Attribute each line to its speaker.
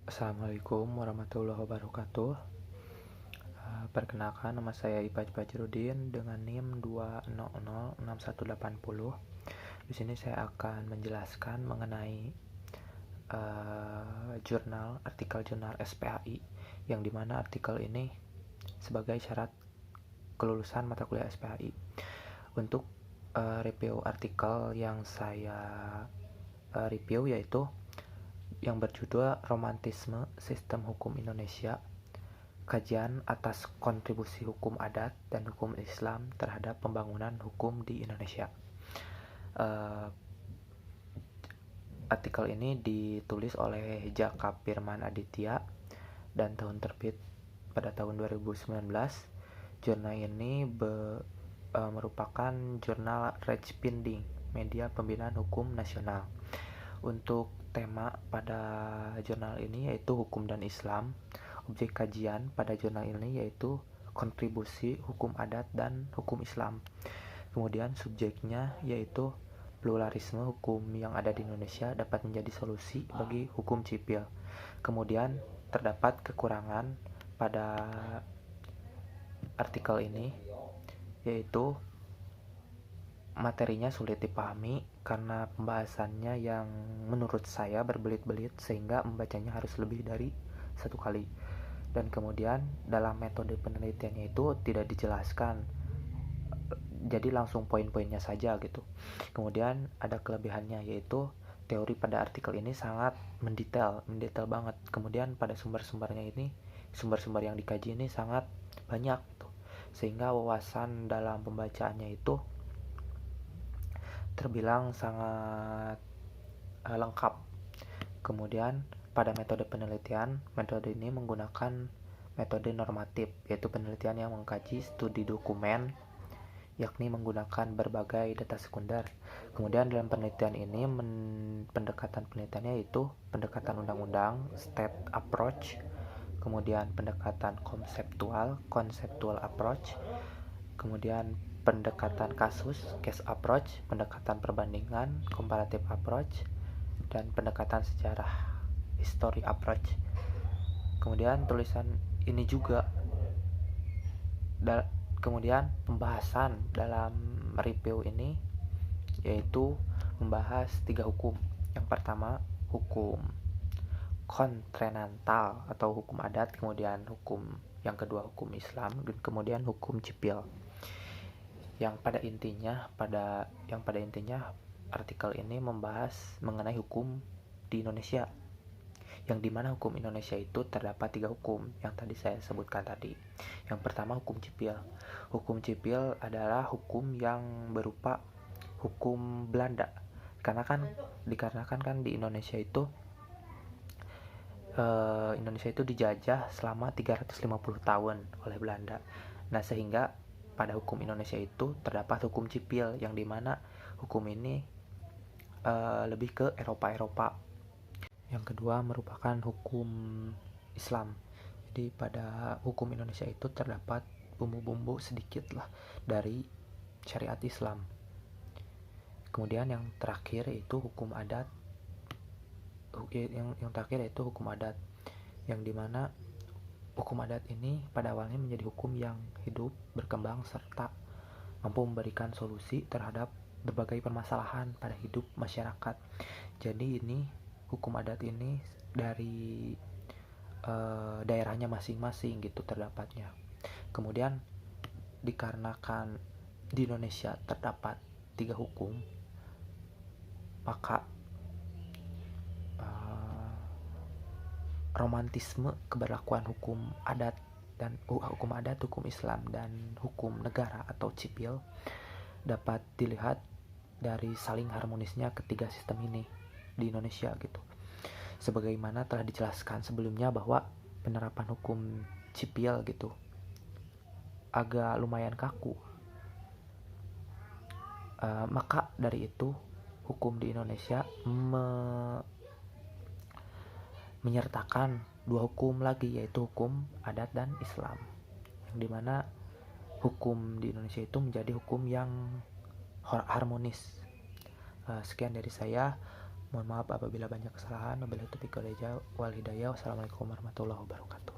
Speaker 1: Assalamualaikum warahmatullahi wabarakatuh. Perkenalkan, nama saya Ibaj Bajrudin dengan NIM 2006180. Di sini saya akan menjelaskan mengenai artikel jurnal SPAI, yang dimana artikel ini sebagai syarat kelulusan mata kuliah SPAI. Untuk review artikel yang saya review yaitu yang berjudul Romantisme Sistem Hukum Indonesia, kajian atas kontribusi hukum adat dan hukum Islam terhadap pembangunan hukum di Indonesia. Artikel ini ditulis oleh Jaka Firman Aditya dan tahun terbit pada tahun 2019. Jurnal ini merupakan jurnal Rejpinding, media pembinaan hukum nasional. Untuk tema pada jurnal ini yaitu hukum dan Islam. Objek kajian pada jurnal ini yaitu kontribusi hukum adat dan hukum Islam. Kemudian subjeknya yaitu pluralisme hukum yang ada di Indonesia dapat menjadi solusi bagi hukum sipil. Kemudian terdapat kekurangan pada artikel ini, yaitu materinya sulit dipahami karena pembahasannya yang menurut saya berbelit-belit sehingga membacanya harus lebih dari satu kali. Dan kemudian dalam metode penelitiannya itu tidak dijelaskan, jadi langsung poin-poinnya saja gitu. Kemudian ada kelebihannya yaitu teori pada artikel ini sangat mendetail banget. Kemudian pada sumber-sumber yang dikaji ini sangat banyak gitu. Sehingga wawasan dalam pembacaannya itu terbilang sangat lengkap. Kemudian pada metode penelitian, metode ini menggunakan metode normatif, yaitu penelitian yang mengkaji studi dokumen, yakni menggunakan berbagai data sekunder. Kemudian dalam penelitian ini pendekatan penelitiannya yaitu pendekatan undang-undang, state approach, kemudian pendekatan conceptual approach, kemudian pendekatan kasus, case approach, pendekatan perbandingan, comparative approach, dan pendekatan sejarah, history approach. Kemudian tulisan ini juga kemudian pembahasan dalam review ini yaitu membahas 3 hukum. Yang pertama hukum kontrenantal atau hukum adat, kemudian yang kedua hukum Islam, dan kemudian hukum sipil. Yang pada intinya artikel ini membahas mengenai hukum di Indonesia, yang dimana hukum Indonesia itu terdapat 3 hukum yang tadi saya sebutkan tadi. Yang pertama hukum sipil. Hukum sipil adalah hukum yang berupa hukum Belanda, dikarenakan kan di Indonesia itu dijajah selama 350 tahun oleh Belanda. Nah, sehingga pada hukum Indonesia itu terdapat hukum sipil, yang dimana hukum ini lebih ke Eropa. Yang kedua merupakan hukum Islam. Jadi pada hukum Indonesia itu terdapat bumbu-bumbu sedikit lah dari syariat Islam. Kemudian yang terakhir yaitu hukum adat. Yang terakhir yaitu hukum adat, yang dimana hukum adat ini pada awalnya menjadi hukum yang hidup, berkembang, serta mampu memberikan solusi terhadap berbagai permasalahan pada hidup masyarakat. Jadi ini hukum adat ini dari daerahnya masing-masing gitu terdapatnya. Kemudian dikarenakan di Indonesia terdapat 3 hukum, maka romantisme keberlakuan hukum adat, hukum Islam, dan hukum negara atau sipil dapat dilihat dari saling harmonisnya ketiga sistem ini di Indonesia gitu. Sebagaimana telah dijelaskan sebelumnya bahwa penerapan hukum sipil gitu agak lumayan kaku. Maka dari itu hukum di Indonesia menyertakan 2 hukum lagi, yaitu hukum adat dan Islam, yang dimana hukum di Indonesia itu menjadi hukum yang harmonis. Sekian dari saya. Mohon maaf apabila banyak kesalahan. Wabillahi taufiq wal hidayah. Wassalamualaikum warahmatullahi wabarakatuh.